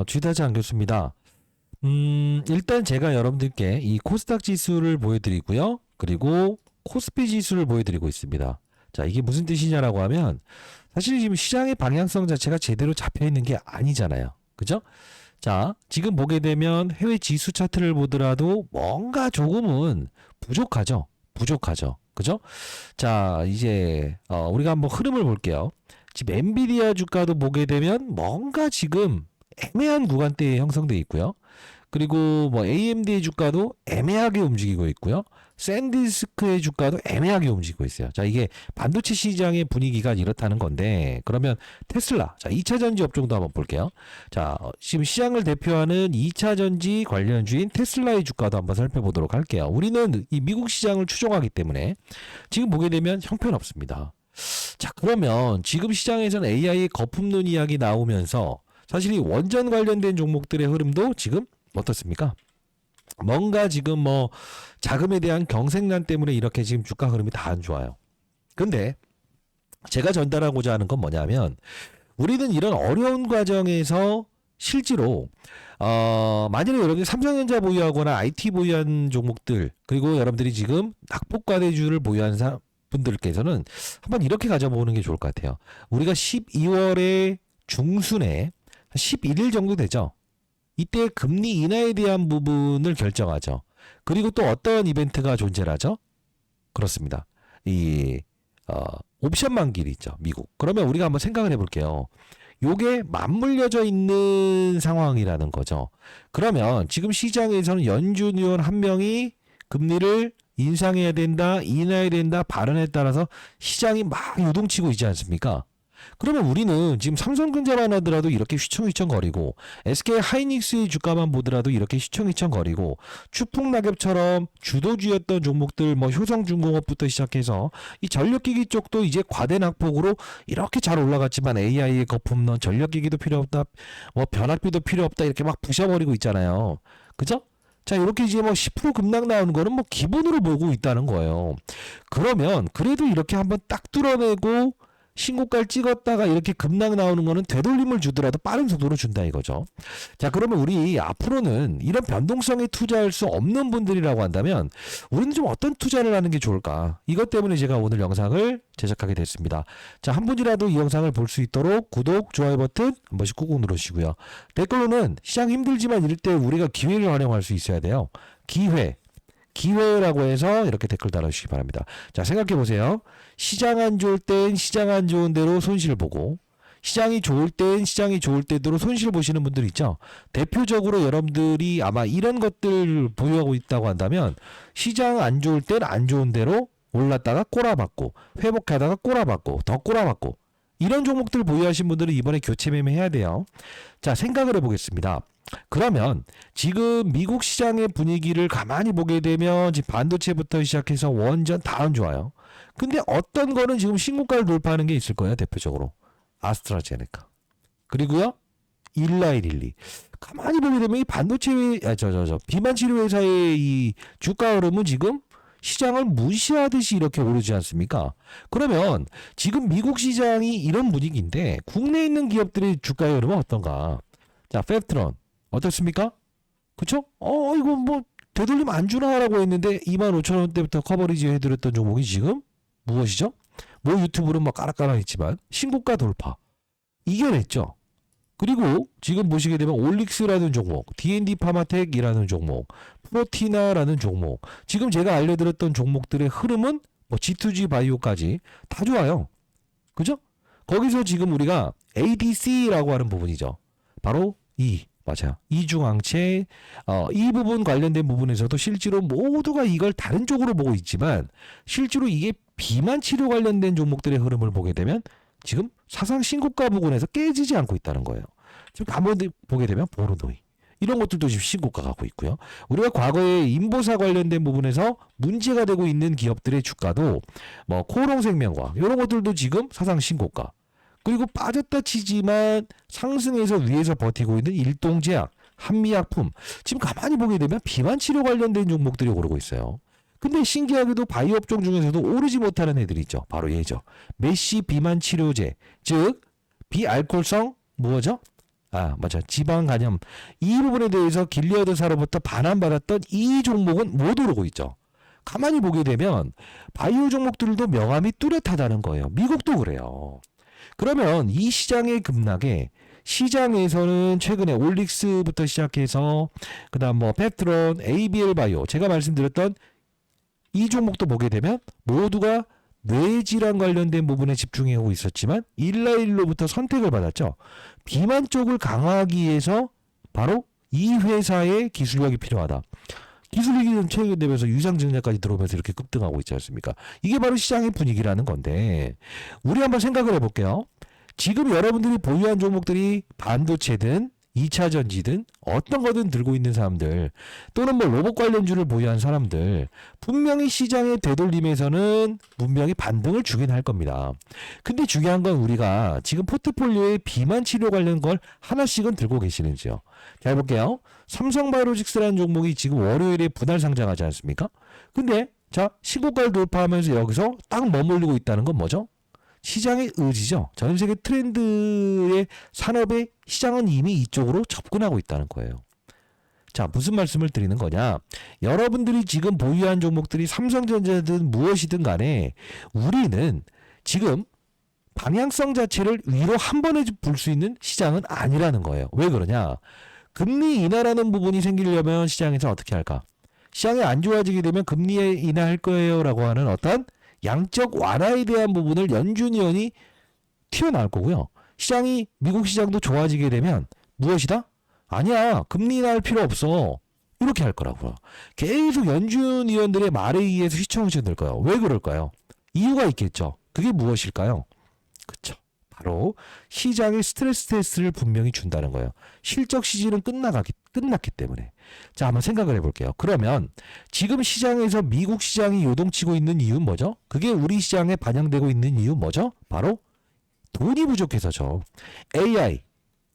주다지 않겠습니다. 일단 제가 여러분들께 이 코스닥 지수를 보여드리고요. 그리고 코스피 지수를 보여드리고 있습니다. 자, 이게 무슨 뜻이냐라고 하면 사실 지금 시장의 방향성 자체가 제대로 잡혀 있는 게 아니잖아요. 그죠? 자, 지금 보게 되면 해외 지수 차트를 보더라도 뭔가 조금은 부족하죠. 부족하죠. 그죠? 자, 이제 우리가 한번 흐름을 볼게요. 지금 엔비디아 주가도 보게 되면 뭔가 지금 애매한 구간대에 형성돼 있고요. 그리고 뭐 AMD의 주가도 애매하게 움직이고 있고요. 샌디스크의 주가도 애매하게 움직이고 있어요. 자, 이게 반도체 시장의 분위기가 이렇다는 건데, 그러면 테슬라, 자, 2차 전지 업종도 한번 볼게요. 자, 지금 시장을 대표하는 2차 전지 관련주인 테슬라의 주가도 한번 살펴보도록 할게요. 우리는 이 미국 시장을 추종하기 때문에 지금 보게 되면 형편없습니다. 자, 그러면 지금 시장에서는 AI의 거품론 이야기 나오면서 사실 이 원전 관련된 종목들의 흐름도 지금 어떻습니까? 뭔가 지금 뭐 자금에 대한 경색난 때문에 이렇게 지금 주가 흐름이 다 안 좋아요. 근데 제가 전달하고자 하는 건 뭐냐면 우리는 이런 어려운 과정에서 실제로 만약에 여러분들이 삼성전자 보유하거나 IT 보유한 종목들, 그리고 여러분들이 지금 낙폭과대주를 보유한 분들께서는 한번 이렇게 가져보는 게 좋을 것 같아요. 우리가 12월의 중순에 11일 정도 되죠. 이때 금리 인하에 대한 부분을 결정하죠. 그리고 또 어떤 이벤트가 존재를 하죠? 그렇습니다. 이 옵션 만기일이 있죠. 미국. 그러면 우리가 한번 생각을 해볼게요. 요게 맞물려져 있는 상황이라는 거죠. 그러면 지금 시장에서는 연준 의원 한 명이 금리를 인상해야 된다, 인하해야 된다 발언에 따라서 시장이 막 유동치고 있지 않습니까? 그러면 우리는 지금 삼성전자만 하더라도 이렇게 휘청휘청거리고 SK 하이닉스의 주가만 보더라도 이렇게 휘청휘청거리고 추풍낙엽처럼 주도주였던 종목들 뭐 효성중공업부터 시작해서 이 전력기기 쪽도 이제 과대 낙폭으로 이렇게 잘 올라갔지만 AI의 거품론 전력기기도 필요 없다, 뭐 변압비도 필요 없다 이렇게 막 부셔버리고 있잖아요. 그죠? 자, 이렇게 이제 뭐 10% 급락 나오는 거는 뭐 기본으로 보고 있다는 거예요. 그러면 그래도 이렇게 한번 딱 뚫어내고 신고가를 찍었다가 이렇게 급락 나오는 거는 되돌림을 주더라도 빠른 속도로 준다 이거죠. 자, 그러면 우리 앞으로는 이런 변동성에 투자할 수 없는 분들이라고 한다면 우리는 좀 어떤 투자를 하는 게 좋을까? 이것 때문에 제가 오늘 영상을 제작하게 됐습니다. 자, 한 분이라도 이 영상을 볼 수 있도록 구독, 좋아요 버튼 한 번씩 꾹꾹 누르시고요. 댓글로는 시장 힘들지만 이럴 때 우리가 기회를 활용할 수 있어야 돼요. 기회라고 해서 이렇게 댓글 달아주시기 바랍니다. 자, 생각해 보세요. 시장 안 좋을 땐 시장 안 좋은 대로 손실 보고, 시장이 좋을 땐 시장이 좋을 때대로 손실 보시는 분들 있죠. 대표적으로 여러분들이 아마 이런 것들 보유하고 있다고 한다면 시장 안 좋을 땐 안 좋은 대로 올랐다가 꼬라박고, 회복하다가 꼬라박고, 더 꼬라박고, 이런 종목들 보유하신 분들은 이번에 교체 매매해야 돼요. 자, 생각을 해보겠습니다. 그러면 지금 미국 시장의 분위기를 가만히 보게 되면 지금 반도체부터 시작해서 원전 다 안 좋아요. 근데 어떤 거는 지금 신고가를 돌파하는 게 있을 거예요. 대표적으로 아스트라제네카, 그리고요 일라이릴리. 가만히 보게 되면 이 반도체 비만 치료 회사의 이 주가 흐름은 지금 시장을 무시하듯이 이렇게 오르지 않습니까? 그러면 지금 미국 시장이 이런 분위기인데 국내에 있는 기업들의 주가의 흐름은 어떤가? 자, 팹트론 어떻습니까? 그쵸? 이거 뭐 되돌림 안 주나라고 했는데 25,000원대부터 커버리지 해드렸던 종목이 지금 무엇이죠? 뭐 유튜브는 막 까락까락했지만 신고가 돌파 이겨냈죠. 그리고 지금 보시게 되면 올릭스라는 종목, D&D 파마텍이라는 종목, 프로티나라는 종목, 지금 제가 알려드렸던 종목들의 흐름은 뭐 G2G 바이오까지 다 좋아요. 그죠? 거기서 지금 우리가 ADC라고 하는 부분이죠. 바로 맞아요. 이중항체, 이 부분 관련된 부분에서도 실제로 모두가 이걸 다른 쪽으로 보고 있지만 실제로 이게 비만 치료 관련된 종목들의 흐름을 보게 되면 지금 사상 신고가 부분에서 깨지지 않고 있다는 거예요. 지금 한번 보게 되면 보르도이 이런 것들도 지금 신고가 가고 있고요. 우리가 과거에 인보사 관련된 부분에서 문제가 되고 있는 기업들의 주가도 뭐 코롱생명과 이런 것들도 지금 사상 신고가. 그리고 빠졌다 치지만 상승해서 위에서 버티고 있는 일동제약, 한미약품. 지금 가만히 보게 되면 비만 치료 관련된 종목들이 오르고 있어요. 근데 신기하게도 바이오 업종 중에서도 오르지 못하는 애들이 있죠. 바로 얘죠. 메시 비만 치료제, 즉 비알코올성 뭐죠? 맞아. 지방 간염. 이 부분에 대해서 길리어드사로부터 반환받았던 이 종목은 못 오르고 있죠. 가만히 보게 되면 바이오 종목들도 명암이 뚜렷하다는 거예요. 미국도 그래요. 그러면 이 시장의 급락에 시장에서는 최근에 올릭스부터 시작해서 그다음 뭐 팩트론, ABL 바이오 제가 말씀드렸던 이 종목도 보게 되면 모두가 뇌질환 관련된 부분에 집중하고 있었지만 일라일로부터 선택을 받았죠. 비만 쪽을 강화하기 위해서 바로 이 회사의 기술력이 필요하다. 기술력이 최근 되면서 유상증자까지 들어오면서 이렇게 급등하고 있지 않습니까? 이게 바로 시장의 분위기라는 건데 우리 한번 생각을 해볼게요. 지금 여러분들이 보유한 종목들이 반도체든 2차 전지든 어떤 거든 들고 있는 사람들 또는 뭐 로봇 관련주를 보유한 사람들 분명히 시장의 되돌림에서는 분명히 반등을 주긴 할 겁니다. 근데 중요한 건 우리가 지금 포트폴리오에 비만 치료 관련 걸 하나씩은 들고 계시는지요. 자, 해볼게요. 삼성바이오로직스라는 종목이 지금 월요일에 분할 상장하지 않습니까? 근데 자 신고가를 돌파하면서 여기서 딱 머물리고 있다는 건 뭐죠? 시장의 의지죠. 전 세계 트렌드의 산업의 시장은 이미 이쪽으로 접근하고 있다는 거예요. 자, 무슨 말씀을 드리는 거냐? 여러분들이 지금 보유한 종목들이 삼성전자든 무엇이든 간에 우리는 지금 방향성 자체를 위로 한 번에 볼 수 있는 시장은 아니라는 거예요. 왜 그러냐? 금리 인하라는 부분이 생기려면 시장에서 어떻게 할까? 시장이 안 좋아지게 되면 금리 인하할 거예요 라고 하는 어떤 양적 완화에 대한 부분을 연준 의원이 튀어나올 거고요. 시장이 미국 시장도 좋아지게 되면 무엇이다? 아니야. 금리 인하할 필요 없어. 이렇게 할 거라고요. 계속 연준 의원들의 말에 의해서 휘청휘청 될 거예요. 왜 그럴까요? 이유가 있겠죠. 그게 무엇일까요? 그쵸. 바로 시장의 스트레스 테스트를 분명히 준다는 거예요. 실적 시즌은 끝났기 때문에. 자, 한번 생각을 해볼게요. 그러면 지금 시장에서 미국 시장이 요동치고 있는 이유는 뭐죠? 그게 우리 시장에 반영되고 있는 이유는 뭐죠? 바로 돈이 부족해서죠. AI,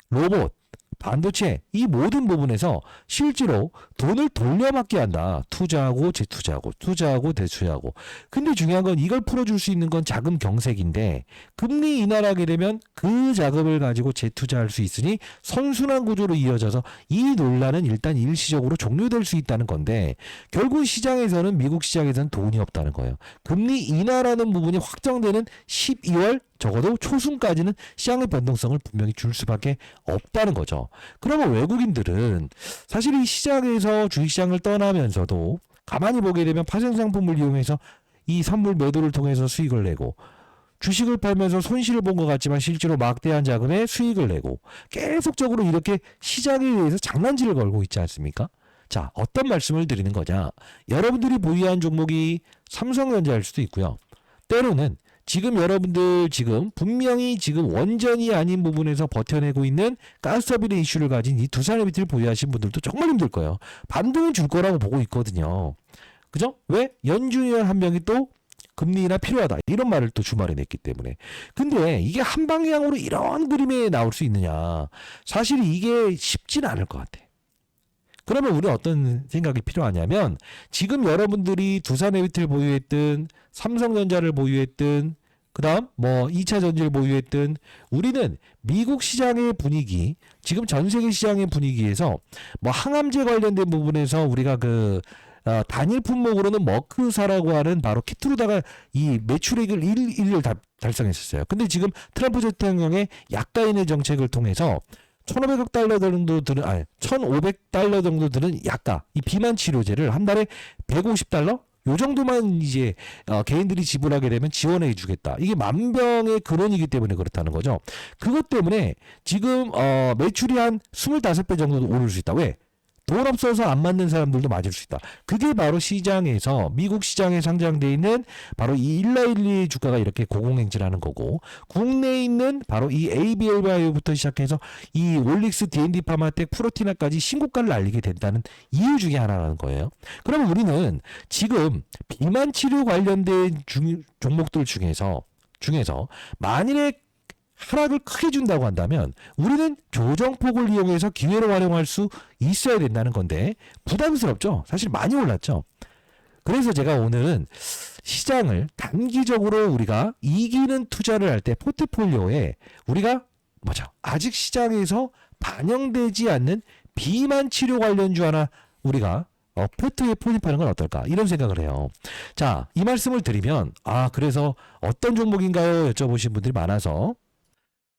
로봇, 반도체 이 모든 부분에서 실제로 돈을 돌려막기 한다. 투자하고 재투자하고 투자하고 대투자하고. 근데 중요한 건 이걸 풀어줄 수 있는 건 자금 경색인데 금리 인하를 하게 되면 그 자금을 가지고 재투자할 수 있으니 선순환 구조로 이어져서 이 논란은 일단 일시적으로 종료될 수 있다는 건데 결국 시장에서는 미국 시장에서는 돈이 없다는 거예요. 금리 인하라는 부분이 확정되는 12월 적어도 초순까지는 시장의 변동성을 분명히 줄 수밖에 없다는 거죠. 그러면 외국인들은 사실 이 시장에서 주식시장을 떠나면서도 가만히 보게 되면 파생상품을 이용해서 이 선물 매도를 통해서 수익을 내고 주식을 팔면서 손실을 본 것 같지만 실제로 막대한 자금에 수익을 내고 계속적으로 이렇게 시장에 의해서 장난질을 걸고 있지 않습니까? 자, 어떤 말씀을 드리는 거냐? 여러분들이 보유한 종목이 삼성전자일 수도 있고요. 때로는 지금 여러분들 분명히 원전이 아닌 부분에서 버텨내고 있는 가스터빈의 이슈를 가진 이 두산에너비티를 보유하신 분들도 정말 힘들 거예요. 반등을 줄 거라고 보고 있거든요. 그죠? 왜? 연준위원 한 명이 또 금리 인하 필요하다 이런 말을 또 주말에 냈기 때문에. 근데 이게 한 방향으로 이런 그림에 나올 수 있느냐? 사실 이게 쉽진 않을 것 같아. 그러면 우리 어떤 생각이 필요하냐면 지금 여러분들이 두산에너비티를 보유했든 삼성전자를 보유했든 그다음 뭐 2차 전지를 보유했든 우리는 미국 시장의 분위기 지금 전 세계 시장의 분위기에서 뭐 항암제 관련된 부분에서 우리가 단일 품목으로는 머크사라고 하는 바로 키트루다가 이 매출액을 1위를 달성했었어요. 근데 지금 트럼프 대통령의 약가인의 정책을 통해서 1,500달러 정도 드는 1,500달러 정도 드는 약가 이 비만 치료제를 한 달에 150달러 요 정도만 이제 개인들이 지불하게 되면 지원해 주겠다. 이게 만병의 근원이기 때문에 그렇다는 거죠. 그것 때문에 지금 매출이 한 25배 정도 오를 수 있다. 왜? 돈 없어서 안 맞는 사람들도 맞을 수 있다. 그게 바로 시장에서 미국 시장에 상장돼 있는 바로 이 일라일리 주가가 이렇게 고공행진하는 거고 국내에 있는 바로 이 ABL 바이오부터 시작해서 이 올릭스, D&D 파마텍, 프로티나까지 신고가를 날리게 된다는 이유 중에 하나라는 거예요. 그러면 우리는 지금 비만 치료 관련된 종목들 중에서 만일에 하락을 크게 준다고 한다면 우리는 조정폭을 이용해서 기회로 활용할 수 있어야 된다는 건데 부담스럽죠. 사실 많이 올랐죠. 그래서 제가 오늘은 시장을 단기적으로 우리가 이기는 투자를 할 때 포트폴리오에 우리가 아직 시장에서 반영되지 않는 비만 치료 관련주 하나 우리가 포트에 포집하는 건 어떨까 이런 생각을 해요. 자, 이 말씀을 드리면 그래서 어떤 종목인가요? 여쭤보신 분들이 많아서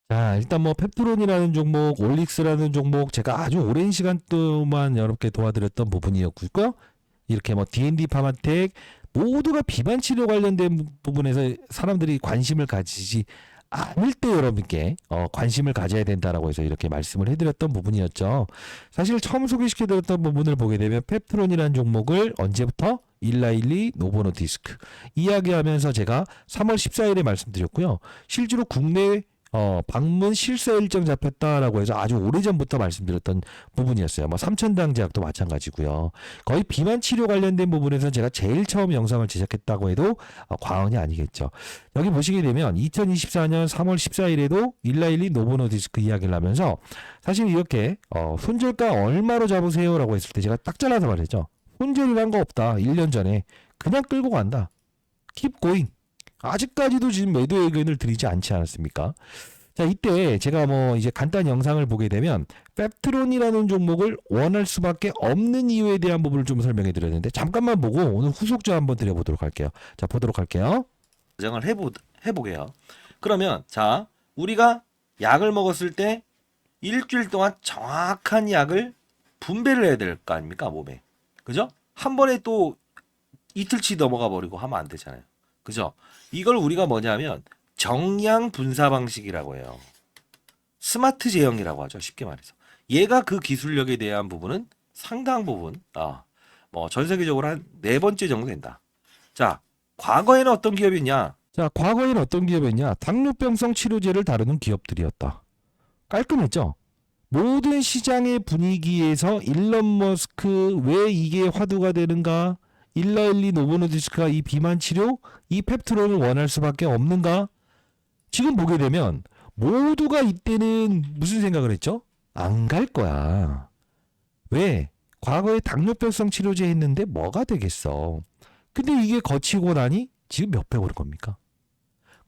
자, 일단 뭐 펩트론이라는 종목, 올릭스라는 종목 제가 아주 오랜 시간 동안 여러분께 도와드렸던 부분이었고요. 이렇게 뭐 D&D 파마텍 모두가 비만 치료 관련된 부분에서 사람들이 관심을 가지지 않을 때 여러분께 관심을 가져야 된다라고 해서 이렇게 말씀을 해드렸던 부분이었죠. 사실 처음 소개시켜드렸던 부분을 보게 되면 펩트론이라는 종목을 언제부터? 1412 노보노디스크 이야기하면서 제가 3월 14일에 말씀드렸고요. 실제로 국내 방문 실사 일정 잡혔다라고 해서 아주 오래전부터 말씀드렸던 부분이었어요. 뭐 삼천당제약도 마찬가지고요. 거의 비만 치료 관련된 부분에서 제가 제일 처음 영상을 제작했다고 해도 과언이 아니겠죠. 여기 보시게 되면 2024년 3월 14일에도 1412 노보노디스크 이야기를 하면서 사실 이렇게 손절가 얼마로 잡으세요라고 했을 때 제가 딱 잘라서 말했죠. 손절이란 거 없다. 1년 전에 그냥 끌고 간다. Keep going. 아직까지도 지금 매도 의견을 드리지 않지 않았습니까? 자, 이때 제가 뭐 이제 간단 영상을 보게 되면 펩트론이라는 종목을 원할 수밖에 없는 이유에 대한 부분을 좀 설명해 드렸는데 잠깐만 보고 오늘 후속조 한번 드려보도록 할게요. 자, 보도록 할게요. 가정을 해보게요. 그러면 자, 우리가 약을 먹었을 때 일주일 동안 정확한 약을 분배를 해야 될 거 아닙니까? 몸에. 그죠? 한 번에 또 이틀치 넘어가 버리고 하면 안 되잖아요. 그죠? 이걸 우리가 뭐냐면 정량 분사 방식이라고 해요. 스마트 제형이라고 하죠. 쉽게 말해서. 얘가 그 기술력에 대한 부분은 상당 부분 뭐 전 세계적으로 한 4번째 정도 된다. 자, 과거에는 어떤 기업이냐? 자, 과거에는 어떤 기업이었냐? 당뇨병성 치료제를 다루는 기업들이었다. 깔끔했죠? 모든 시장의 분위기에서 일론 머스크 왜 이게 화두가 되는가? 1412 노보노디스크가 이 비만 치료, 이 펩트론을 원할 수밖에 없는가? 지금 보게 되면 모두가 이때는 무슨 생각을 했죠? 안 갈 거야. 왜? 과거에 당뇨병성 치료제 했는데 뭐가 되겠어? 근데 이게 거치고 나니 지금 몇 배 오른 겁니까?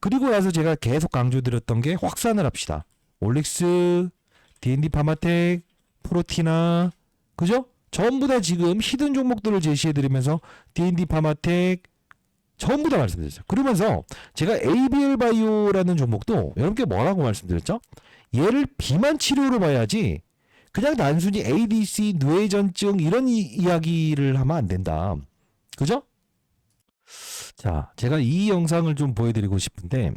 그리고 나서 제가 계속 강조드렸던 게 확산을 합시다. 올릭스, D&D 파마텍, 프로티나, 그죠? 전부 다 지금 히든 종목들을 제시해드리면서 D&D 파마텍 전부 다 말씀드렸어요. 그러면서 제가 ABL 바이오라는 종목도 여러분께 뭐라고 말씀드렸죠? 얘를 비만 치료로 봐야지 그냥 단순히 ADC, 뇌전증 이런 이야기를 하면 안 된다. 그죠? 자, 제가 이 영상을 좀 보여드리고 싶은데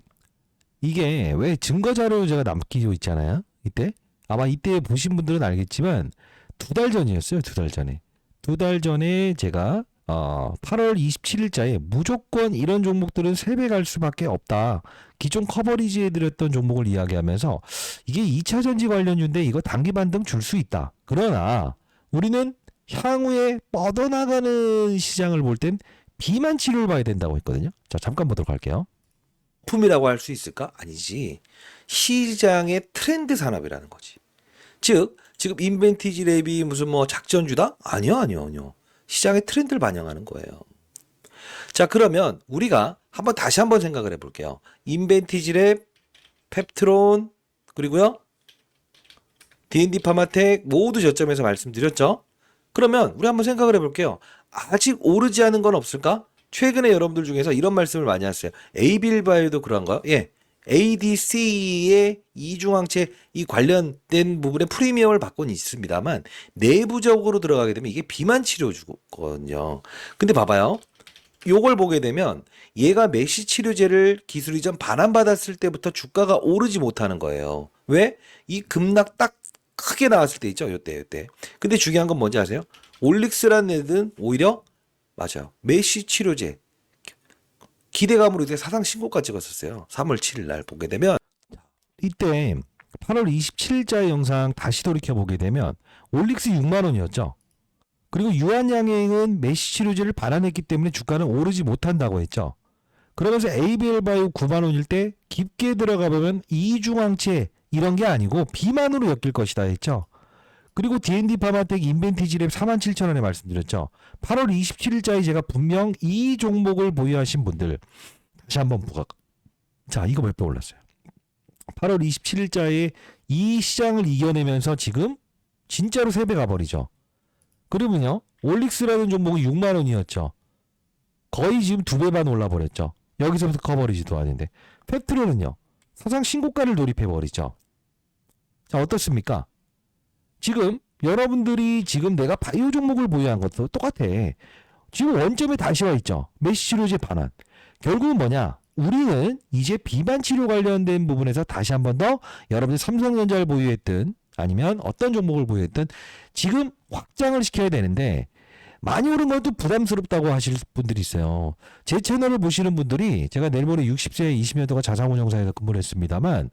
이게 왜 증거자료 제가 남기고 있잖아요. 이때 아마 이때 보신 분들은 알겠지만 2달 전이었어요. 2달 전에. 2달 전에 제가 8월 27일자에 무조건 이런 종목들은 3배 갈 수밖에 없다. 기존 커버리지 해드렸던 종목을 이야기하면서 이게 2차 전지 관련주인데 이거 단기 반등 줄 수 있다. 그러나 우리는 향후에 뻗어나가는 시장을 볼 땐 비만 치료를 봐야 된다고 했거든요. 자, 잠깐 보도록 할게요. 품이라고 할 수 있을까? 아니지. 시장의 트렌드 산업이라는 거지. 즉 지금 인벤티지 랩이 무슨 뭐 작전주다? 아니요. 시장의 트렌드를 반영하는 거예요. 자, 그러면 우리가 다시 한번 생각을 해볼게요. 인벤티지 랩, 펩트론, 그리고요 D&D 파마텍 모두 저점에서 말씀드렸죠. 그러면 우리 한번 생각을 해볼게요. 아직 오르지 않은 건 없을까? 최근에 여러분들 중에서 이런 말씀을 많이 하셨어요. 에이빌바이오도 그런가요? 예. ADC의 이중항체 이 관련된 부분에 프리미엄을 받고는 있습니다만 내부적으로 들어가게 되면 이게 비만 치료주거든요. 근데 봐봐요. 요걸 보게 되면 얘가 메시 치료제를 기술 이전 반환받았을 때부터 주가가 오르지 못하는 거예요. 왜? 이 급락 딱 크게 나왔을 때 있죠. 요때. 근데 중요한 건 뭔지 아세요? 올릭스라는 애들은 오히려 맞아요. 메시 치료제 기대감으로 이제 사상 신고가 찍었었어요. 3월 7일 날 보게 되면 이때 8월 27일자 영상 다시 돌이켜 보게 되면 올릭스 6만 원이었죠. 그리고 유한양행은 메시 치료제를 반환했기 때문에 주가는 오르지 못한다고 했죠. 그러면서 ABL 바이오 9만 원일 때 깊게 들어가 보면 이중항체 이런 게 아니고 비만으로 엮일 것이다 했죠. 그리고 D&D 파마텍 인벤티지랩 47,000원에 말씀드렸죠. 8월 27일자에 제가 분명 이 종목을 보유하신 분들 다시 한번 부각. 자, 이거 몇 배 올랐어요? 8월 27일자에 이 시장을 이겨내면서 지금 진짜로 3배 가버리죠. 그러면요, 올릭스라는 종목이 6만 원이었죠. 거의 지금 2배 반 올라버렸죠. 여기서부터 커버리지도 않은데. 팩트로는요, 사상 신고가를 돌입해버리죠. 자, 어떻습니까? 지금 여러분들이 지금 내가 바이오 종목을 보유한 것도 똑같아. 지금 원점에 다시 와 있죠. 메시치료제 반환. 결국은 뭐냐? 우리는 이제 비만 치료 관련된 부분에서 다시 한 번 더 여러분들 삼성전자를 보유했든 아니면 어떤 종목을 보유했든 지금 확장을 시켜야 되는데, 많이 오른 건 또 부담스럽다고 하실 분들이 있어요. 제 채널을 보시는 분들이, 제가 내일 모레 60세 20년 동안 자산운용사에서 근무를 했습니다만,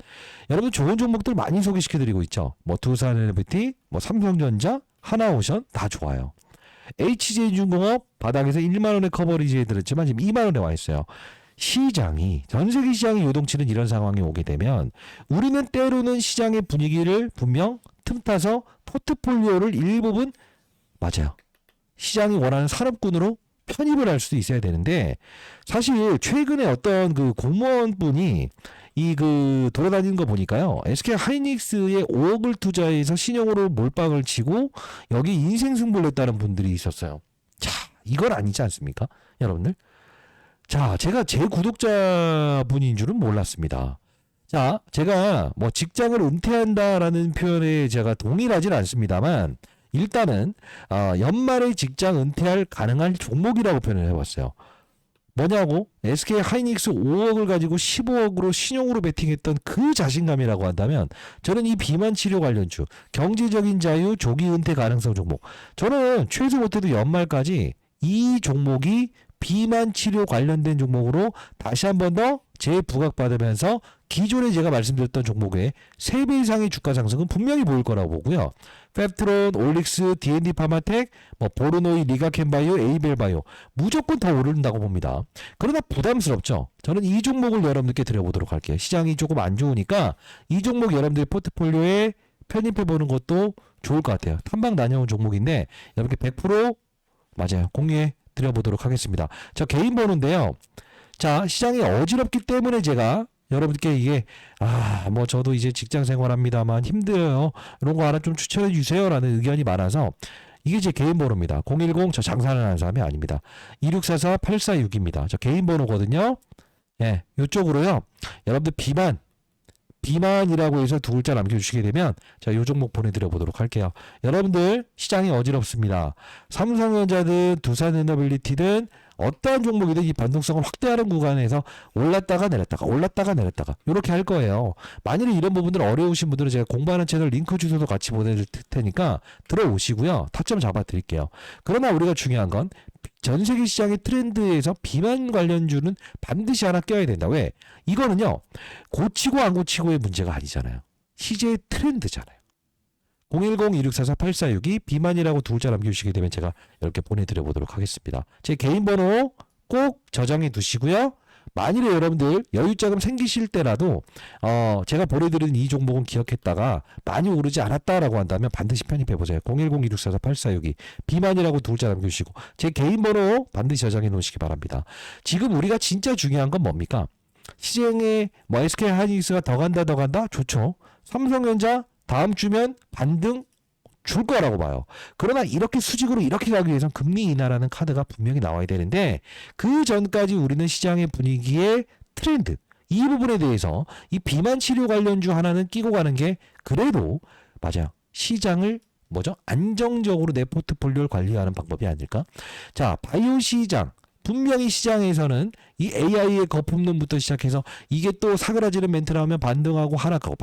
여러분 좋은 종목들 많이 소개시켜드리고 있죠. 뭐 두산에너비티, 뭐 삼성전자, 하나오션 다 좋아요. HJ중공업 바닥에서 1만 원의 커버리지에 들었지만 지금 2만 원에 와 있어요. 시장이, 전 세계 시장이 요동치는 이런 상황이 오게 되면 우리는 때로는 시장의 분위기를 분명 틈타서 포트폴리오를 일부분, 맞아요, 시장이 원하는 산업군으로 편입을 할 수도 있어야 되는데, 사실 최근에 어떤 그 공무원분이 이 그 돌아다니는 거 보니까요, SK 하이닉스에 5억을 투자해서 신용으로 몰빵을 치고 여기 인생 승부를 냈다는 분들이 있었어요. 자, 이건 아니지 않습니까, 여러분들? 자, 제가 제 구독자분인 줄은 몰랐습니다. 자, 제가 뭐 직장을 은퇴한다라는 표현에 제가 동일하진 않습니다만, 일단은 연말에 직장 은퇴할 가능한 종목이라고 표현을 해봤어요. 뭐냐고? SK 하이닉스 5억을 가지고 15억으로 신용으로 베팅했던 그 자신감이라고 한다면, 저는 이 비만 치료 관련주, 경제적인 자유, 조기 은퇴 가능성 종목, 저는 최소 못해도 연말까지 이 종목이 비만 치료 관련된 종목으로 다시 한 번 더 재부각받으면서 기존에 제가 말씀드렸던 종목의 3배 이상의 주가 상승은 분명히 보일 거라고 보고요. 펩트론, 올릭스, D&D 파마텍, 뭐 보르노이, 리가켄바이오, 에이벨바이오 무조건 더 오른다고 봅니다. 그러나 부담스럽죠. 저는 이 종목을 여러분들께 드려보도록 할게요. 시장이 조금 안 좋으니까 이 종목 여러분들의 포트폴리오에 편입해보는 것도 좋을 것 같아요. 탐방 다녀온 종목인데 여러분께 100% 맞아요, 공유해 드려보도록 하겠습니다. 저 개인 번호인데요. 자, 시장이 어지럽기 때문에 제가 여러분들께 이게 뭐 저도 이제 직장 생활합니다만 힘들어요, 이런 거 하나 좀 추천해 주세요 라는 의견이 많아서 이게 제 개인 번호입니다. 010, 저 장사를 하는 사람이 아닙니다. 2644-8462입니다. 저 개인 번호거든요. 예, 요쪽으로요, 여러분들 비만이라고 해서 2글자 남겨주시게 되면 자, 요 종목 보내드려 보도록 할게요. 여러분들 시장이 어지럽습니다. 삼성전자든 두산에너빌리티든 어떠한 종목이든 이 변동성을 확대하는 구간에서 올랐다가 내렸다가 이렇게 할 거예요. 만일에 이런 부분들 어려우신 분들은 제가 공부하는 채널 링크 주소도 같이 보내드릴 테니까 들어오시고요, 타점 잡아 드릴게요. 그러나 우리가 중요한 건 전 세계 시장의 트렌드에서 비만 관련주는 반드시 하나 껴야 된다. 왜? 이거는요, 고치고 안 고치고의 문제가 아니잖아요. 시제의 트렌드잖아요. 010-2644-8462 비만이라고 2글자 남겨주시게 되면 제가 이렇게 보내드려 보도록 하겠습니다. 제 개인 번호 꼭 저장해 두시고요. 만일에 여러분들 여유자금 생기실 때라도 제가 보내드린 이 종목은 기억했다가 많이 오르지 않았다라고 한다면 반드시 편입해보세요. 010-2644-8462 비만이라고 2글자 남겨주시고 제 개인 번호 반드시 저장해 놓으시기 바랍니다. 지금 우리가 진짜 중요한 건 뭡니까? 시장에 뭐 SK 하이닉스가 더 간다 좋죠. 삼성전자 다음 주면 반등 줄 거라고 봐요. 그러나 이렇게 수직으로 이렇게 가기 위해선 금리 인하라는 카드가 분명히 나와야 되는데, 그 전까지 우리는 시장의 분위기의 트렌드, 이 부분에 대해서 이 비만 치료 관련주 하나는 끼고 가는 게 그래도 맞아요, 시장을 안정적으로 내 포트폴리오를 관리하는 방법이 아닐까? 자, 바이오 시장, 분명히 시장에서는 이 AI의 거품론부터 시작해서 이게 또 사그라지는 멘트 나오면 반등하고 하락하고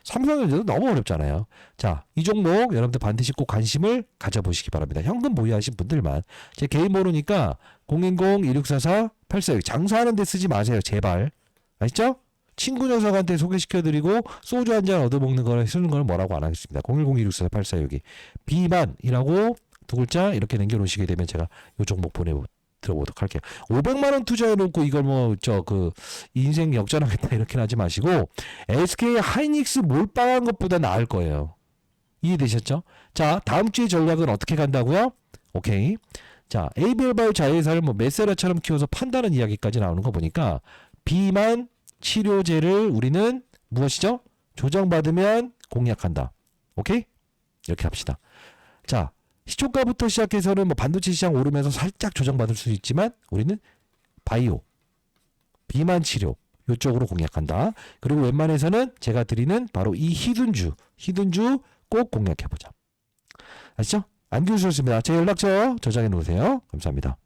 삼성전자도 너무 어렵잖아요. 자, 이 종목 여러분들 반드시 꼭 관심을 가져보시기 바랍니다. 현금 보유하신 분들만. 제 개인 번호니까 010-2644-8462 장사하는 데 쓰지 마세요, 제발. 아시죠? 친구 녀석한테 소개시켜드리고 소주 한잔 얻어먹는 거를 쓰는 걸 뭐라고 안 하겠습니다. 010-2644-8462 비만이라고 2글자 이렇게 남겨놓으시게 되면 제가 이 종목 들어보도록 할게요. 500만 원 투자해놓고 이걸 인생 역전하겠다 이렇게 하지 마시고 SK 하이닉스 몰빵한 것보다 나을 거예요. 이해되셨죠? 자, 다음 주의 전략은 어떻게 간다고요? 오케이. 자, 에이벨바이오 자회사를 메세라처럼 키워서 판다는 이야기까지 나오는 거 보니까 비만 치료제를 우리는 무엇이죠? 조정받으면 공략한다. 오케이? 이렇게 합시다. 자, 시초가부터 시작해서는 뭐 반도체 시장 오르면서 살짝 조정받을 수 있지만 우리는 바이오, 비만 치료 이쪽으로 공략한다. 그리고 웬만해서는 제가 드리는 바로 이 히든주 꼭 공략해보자. 아시죠? 안규수였습니다. 제 연락처 저장해 놓으세요. 감사합니다.